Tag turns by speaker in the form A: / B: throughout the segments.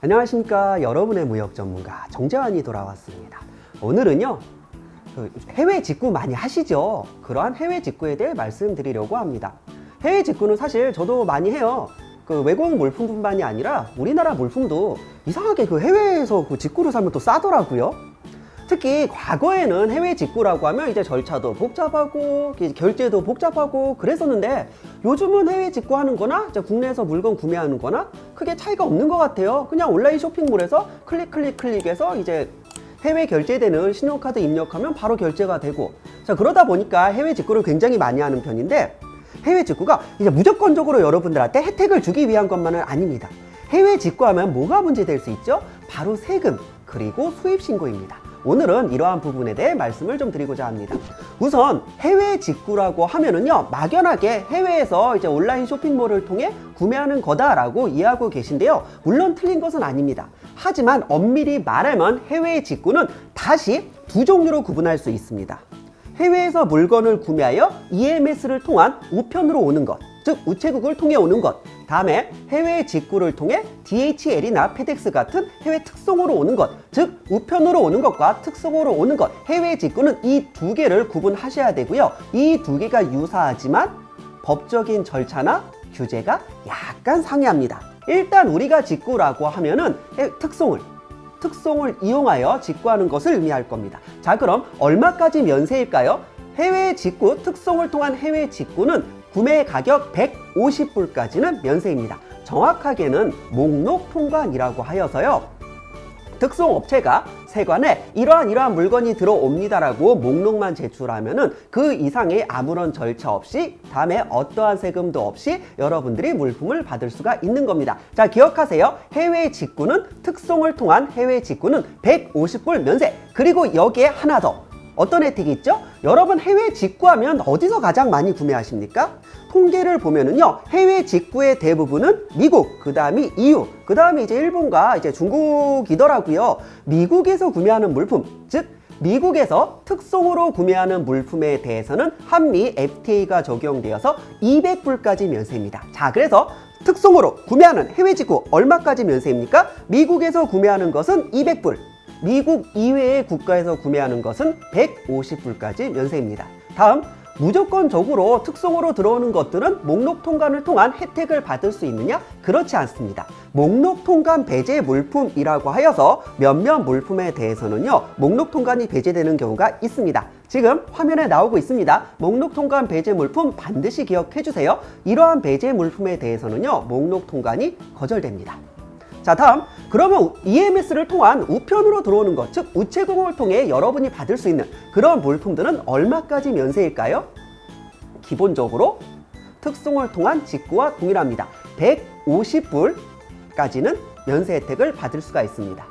A: 안녕하십니까. 여러분의 무역 전문가 정재환이 돌아왔습니다. 오늘은요, 해외 직구 많이 하시죠? 그러한 해외 직구에 대해 말씀드리려고 합니다. 해외 직구는 사실 저도 많이 해요. 외국 물품뿐만이 아니라 우리나라 물품도 이상하게 해외에서 직구로 사면 또 싸더라고요. 특히 과거에는 해외 직구라고 하면 이제 절차도 복잡하고 결제도 복잡하고 그랬었는데, 요즘은 해외 직구하는 거나 국내에서 물건 구매하는 거나 크게 차이가 없는 것 같아요. 그냥 온라인 쇼핑몰에서 클릭해서 이제 해외 결제되는 신용카드 입력하면 바로 결제가 되고, 자, 그러다 보니까 해외 직구를 굉장히 많이 하는 편인데, 해외 직구가 이제 무조건적으로 여러분들한테 혜택을 주기 위한 것만은 아닙니다. 해외 직구하면 뭐가 문제될 수 있죠? 바로 세금 그리고 수입 신고입니다. 오늘은 이러한 부분에 대해 말씀을 좀 드리고자 합니다. 우선 해외 직구라고 하면은요, 막연하게 해외에서 이제 온라인 쇼핑몰을 통해 구매하는 거다라고 이해하고 계신데요. 물론 틀린 것은 아닙니다. 하지만 엄밀히 말하면 해외 직구는 다시 두 종류로 구분할 수 있습니다. 해외에서 물건을 구매하여 EMS를 통한 우편으로 오는 것, 즉 우체국을 통해 오는 것, 다음에 해외 직구를 통해 DHL이나 페덱스 같은 해외 특송으로 오는 것, 즉 우편으로 오는 것과 특송으로 오는 것, 해외 직구는 이 두 개를 구분하셔야 되고요. 이 두 개가 유사하지만 법적인 절차나 규제가 약간 상이합니다. 일단 우리가 직구라고 하면은 특송을 이용하여 직구하는 것을 의미할 겁니다. 자, 그럼 얼마까지 면세일까요? 해외 직구, 특송을 통한 해외 직구는 구매 가격 150불까지는 면세입니다. 정확하게는 목록 통관이라고 하여서요, 특송업체가 세관에 이러한 물건이 들어옵니다라고 목록만 제출하면은 그 이상의 아무런 절차 없이, 다음에 어떠한 세금도 없이 여러분들이 물품을 받을 수가 있는 겁니다. 자, 기억하세요. 해외 직구는, 특송을 통한 해외 직구는 150불 면세. 그리고 여기에 하나 더, 어떤 혜택이 있죠? 여러분 해외 직구하면 어디서 가장 많이 구매하십니까? 통계를 보면은요, 해외 직구의 대부분은 미국, 그 다음이 EU, 그 다음에 이제 일본과 이제 중국이더라고요. 미국에서 구매하는 물품, 즉 미국에서 특송으로 구매하는 물품에 대해서는 한미 FTA가 적용되어서 200불까지 면세입니다. 자, 그래서 특송으로 구매하는 해외 직구 얼마까지 면세입니까? 미국에서 구매하는 것은 200불, 미국 이외의 국가에서 구매하는 것은 150불까지 면세입니다. 다음, 무조건적으로 특송으로 들어오는 것들은 목록 통관을 통한 혜택을 받을 수 있느냐? 그렇지 않습니다. 목록 통관 배제 물품이라고 하여서 몇몇 물품에 대해서는요, 목록 통관이 배제되는 경우가 있습니다. 지금 화면에 나오고 있습니다. 목록 통관 배제 물품 반드시 기억해 주세요. 이러한 배제 물품에 대해서는요, 목록 통관이 거절됩니다. 자, 다음, 그러면 EMS를 통한 우편으로 들어오는 것, 즉 우체국을 통해 여러분이 받을 수 있는 그런 물품들은 얼마까지 면세일까요? 기본적으로 특송을 통한 직구와 동일합니다. 150불까지는 면세 혜택을 받을 수가 있습니다.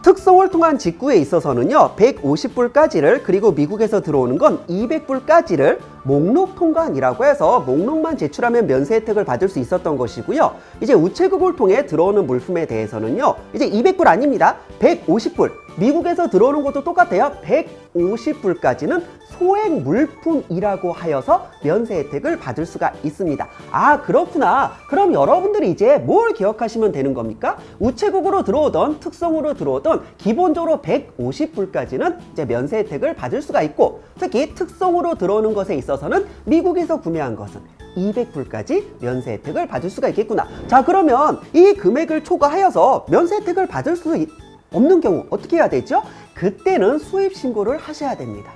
A: 특송을 통한 직구에 있어서는요, 150불까지를, 그리고 미국에서 들어오는 건 200불까지를 목록 통관이라고 해서 목록만 제출하면 면세 혜택을 받을 수 있었던 것이고요. 이제 우체국을 통해 들어오는 물품에 대해서는요, 이제 200불 아닙니다. 150불. 미국에서 들어오는 것도 똑같아요. 150불까지는 소액 물품이라고 하여서 면세 혜택을 받을 수가 있습니다. 아, 그렇구나. 그럼 여러분들이 이제 뭘 기억하시면 되는 겁니까? 우체국으로 들어오던 특송으로 들어오던 기본적으로 150불까지는 이제 면세 혜택을 받을 수가 있고, 특히 특송으로 들어오는 것에 있어서는 미국에서 구매한 것은 200불까지 면세 혜택을 받을 수가 있겠구나. 자, 그러면 이 금액을 초과하여서 면세 혜택을 받을 수 없는 경우 어떻게 해야 되죠? 그때는 수입 신고를 하셔야 됩니다.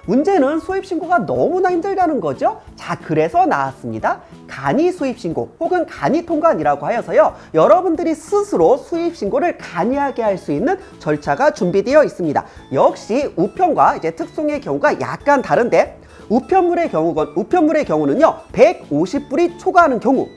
A: 문제는 수입 신고가 너무나 힘들다는 거죠. 자, 그래서 나왔습니다. 간이 수입 신고 혹은 간이 통관이라고 하여서요, 여러분들이 스스로 수입 신고를 간이하게 할 수 있는 절차가 준비되어 있습니다. 역시 우편과 이제 특송의 경우가 약간 다른데, 우편물의 경우는요, 150불이 초과하는 경우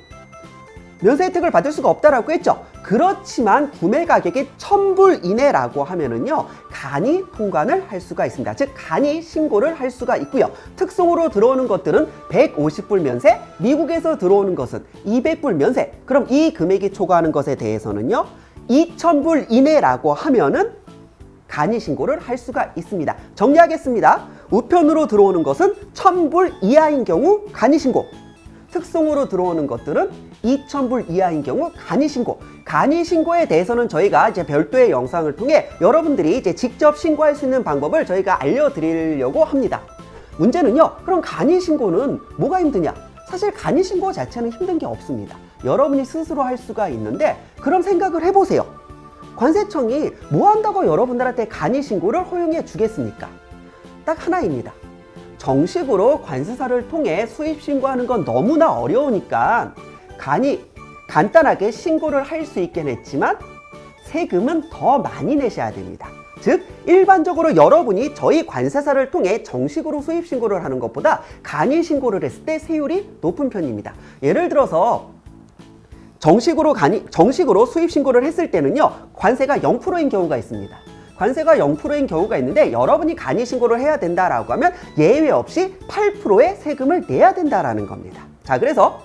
A: 면세 혜택을 받을 수가 없다라고 했죠. 그렇지만 구매 가격이 1000불 이내라고 하면은요, 간이 통관을 할 수가 있습니다. 즉 간이 신고를 할 수가 있고요. 특송으로 들어오는 것들은 150불 면세, 미국에서 들어오는 것은 200불 면세. 그럼 이 금액이 초과하는 것에 대해서는요, 2000불 이내라고 하면은 간이 신고를 할 수가 있습니다. 정리하겠습니다. 우편으로 들어오는 것은 1000불 이하인 경우 간이 신고, 특송으로 들어오는 것들은 2,000불 이하인 경우 간이신고. 간이신고에 대해서는 저희가 이제 별도의 영상을 통해 여러분들이 이제 직접 신고할 수 있는 방법을 저희가 알려드리려고 합니다. 문제는요, 그럼 간이신고는 뭐가 힘드냐? 사실 간이신고 자체는 힘든 게 없습니다. 여러분이 스스로 할 수가 있는데, 그럼 생각을 해보세요. 관세청이 뭐 한다고 여러분들한테 간이신고를 허용해 주겠습니까? 딱 하나입니다. 정식으로 관세사를 통해 수입 신고하는 건 너무나 어려우니까 간단하게 신고를 할 수 있긴 했지만 세금은 더 많이 내셔야 됩니다. 즉 일반적으로 여러분이 저희 관세사를 통해 정식으로 수입 신고를 하는 것보다 간이 신고를 했을 때 세율이 높은 편입니다. 예를 들어서 정식으로 수입 신고를 했을 때는요, 관세가 0%인 경우가 있습니다. 관세가 0%인 경우가 있는데 여러분이 간이 신고를 해야 된다라고 하면 예외 없이 8%의 세금을 내야 된다라는 겁니다. 자, 그래서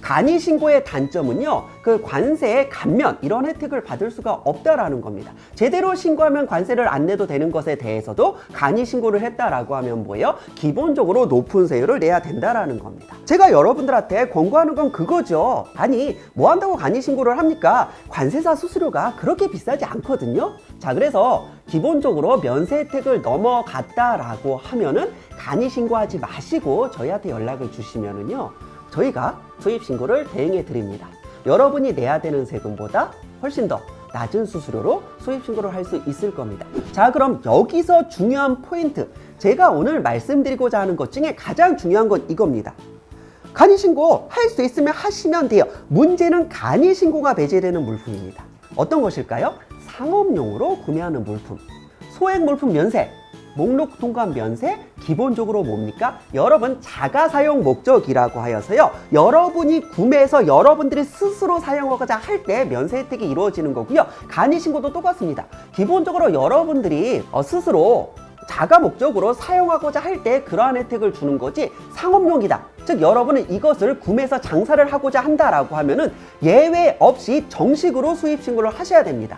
A: 간이 신고의 단점은요, 그 관세의 감면 이런 혜택을 받을 수가 없다라는 겁니다. 제대로 신고하면 관세를 안 내도 되는 것에 대해서도 간이 신고를 했다라고 하면 뭐예요? 기본적으로 높은 세율을 내야 된다라는 겁니다. 제가 여러분들한테 권고하는 건 그거죠. 아니, 뭐 한다고 간이 신고를 합니까? 관세사 수수료가 그렇게 비싸지 않거든요. 자, 그래서 기본적으로 면세 혜택을 넘어갔다라고 하면은 간이 신고하지 마시고 저희한테 연락을 주시면은요, 저희가 수입 신고를 대행해 드립니다. 여러분이 내야 되는 세금보다 훨씬 더 낮은 수수료로 수입 신고를 할 수 있을 겁니다. 자, 그럼 여기서 중요한 포인트, 제가 오늘 말씀드리고자 하는 것 중에 가장 중요한 건 이겁니다. 간이 신고 할 수 있으면 하시면 돼요. 문제는 간이 신고가 배제되는 물품입니다. 어떤 것일까요? 상업용으로 구매하는 물품, 소액 물품 면세, 목록 통관 면세, 기본적으로 뭡니까? 여러분 자가 사용 목적이라고 하여서요, 여러분이 구매해서 여러분들이 스스로 사용하고자 할 때 면세 혜택이 이루어지는 거고요. 간이 신고도 똑같습니다. 기본적으로 여러분들이 스스로 자가 목적으로 사용하고자 할 때 그러한 혜택을 주는 거지, 상업용이다, 즉 여러분은 이것을 구매해서 장사를 하고자 한다라고 하면은 예외 없이 정식으로 수입 신고를 하셔야 됩니다.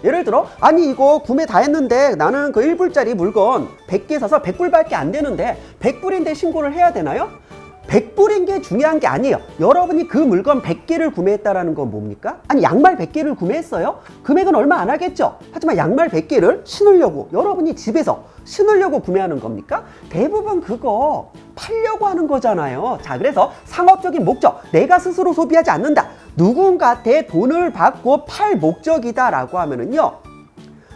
A: 예를 들어, 아니 이거 구매 다 했는데 나는 그 1불짜리 물건 100개 사서 100불밖에 안 되는데 100불인데 신고를 해야 되나요? 100불인 게 중요한 게 아니에요. 여러분이 그 물건 100개를 구매했다라는 건 뭡니까? 아니 양말 100개를 구매했어요? 금액은 얼마 안 하겠죠? 하지만 양말 100개를 신으려고, 여러분이 집에서 신으려고 구매하는 겁니까? 대부분 그거 팔려고 하는 거잖아요. 자, 그래서 상업적인 목적, 내가 스스로 소비하지 않는다, 누군가한테 돈을 받고 팔 목적이다 라고 하면은요,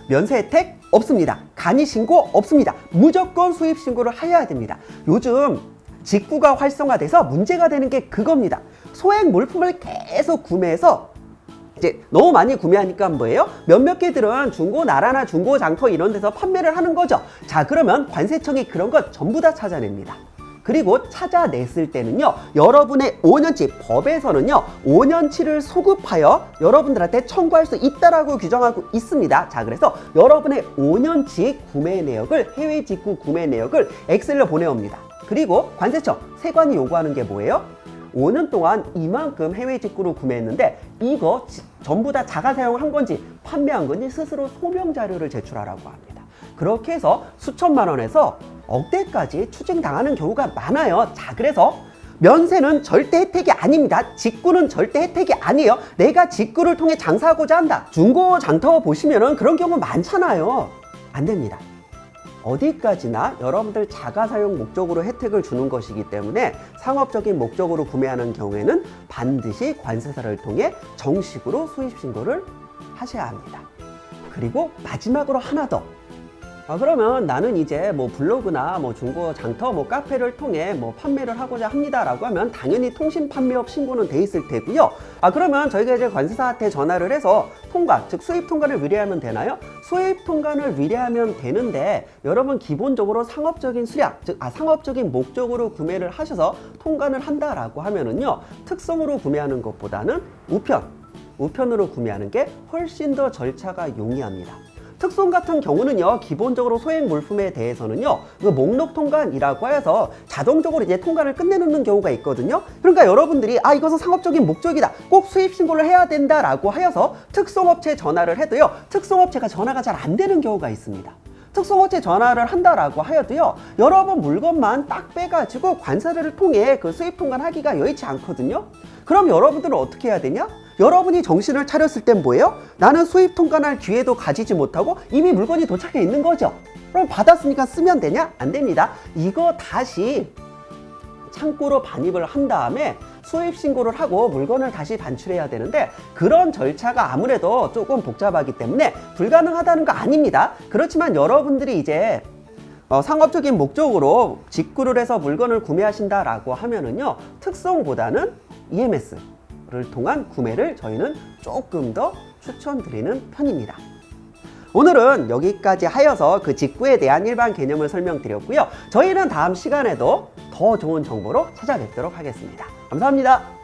A: 면세 혜택 없습니다. 간이 신고 없습니다. 무조건 수입 신고를 해야 됩니다. 요즘 직구가 활성화돼서 문제가 되는 게 그겁니다. 소액 물품을 계속 구매해서 이제 너무 많이 구매하니까 뭐예요? 몇몇 개들은 중고 나라나 중고 장터 이런 데서 판매를 하는 거죠. 자, 그러면 관세청이 그런 것 전부 다 찾아냅니다. 그리고 찾아냈을 때는요, 여러분의 5년치, 법에서는요 5년치를 소급하여 여러분들한테 청구할 수 있다라고 규정하고 있습니다. 자, 그래서 여러분의 5년치 구매 내역을, 해외 직구 구매 내역을 엑셀로 보내옵니다. 그리고 관세청, 세관이 요구하는 게 뭐예요? 5년 동안 이만큼 해외 직구로 구매했는데 이거 전부 다 자가 사용한 건지 판매한 건지 스스로 소명 자료를 제출하라고 합니다. 그렇게 해서 수천만 원에서 억대까지 추징당하는 경우가 많아요. 자, 그래서 면세는 절대 혜택이 아닙니다. 직구는 절대 혜택이 아니에요. 내가 직구를 통해 장사하고자 한다, 중고 장터 보시면은 그런 경우 많잖아요. 안 됩니다. 어디까지나 여러분들 자가 사용 목적으로 혜택을 주는 것이기 때문에 상업적인 목적으로 구매하는 경우에는 반드시 관세사를 통해 정식으로 수입 신고를 하셔야 합니다. 그리고 마지막으로 하나 더. 그러면 나는 이제 뭐 블로그나 뭐 중고 장터, 뭐 카페를 통해 뭐 판매를 하고자 합니다라고 하면 당연히 통신 판매업 신고는 돼 있을 테고요. 그러면 저희가 이제 관세사한테 전화를 해서 통관, 즉 수입 통관을 의뢰하면 되나요? 수입 통관을 의뢰하면 되는데 여러분 기본적으로 상업적인 수량, 즉 상업적인 목적으로 구매를 하셔서 통관을 한다라고 하면은요, 특성으로 구매하는 것보다는 우편으로 구매하는 게 훨씬 더 절차가 용이합니다. 특송 같은 경우는요, 기본적으로 소액 물품에 대해서는요, 그 목록 통관이라고 해서 자동적으로 이제 통관을 끝내놓는 경우가 있거든요. 그러니까 여러분들이 이것은 상업적인 목적이다, 꼭 수입 신고를 해야 된다라고 하여서 특송업체에 전화를 해도요, 특송업체가 전화가 잘 안 되는 경우가 있습니다. 특송호체 전화를 한다라고 하여도요, 여러분 물건만 딱 빼가지고 관사를 통해 그 수입 통관하기가 여의치 않거든요. 그럼 여러분들은 어떻게 해야 되냐? 여러분이 정신을 차렸을 땐 뭐예요? 나는 수입 통관할 기회도 가지지 못하고 이미 물건이 도착해 있는 거죠. 그럼 받았으니까 쓰면 되냐? 안 됩니다. 이거 다시 창고로 반입을 한 다음에 수입 신고를 하고 물건을 다시 반출해야 되는데, 그런 절차가 아무래도 조금 복잡하기 때문에 불가능하다는 거 아닙니다. 그렇지만 여러분들이 이제 상업적인 목적으로 직구를 해서 물건을 구매하신다라고 하면은요, 특송보다는 EMS를 통한 구매를 저희는 조금 더 추천드리는 편입니다. 오늘은 여기까지 하여서 그 직구에 대한 일반 개념을 설명드렸고요. 저희는 다음 시간에도 더 좋은 정보로 찾아뵙도록 하겠습니다. 감사합니다.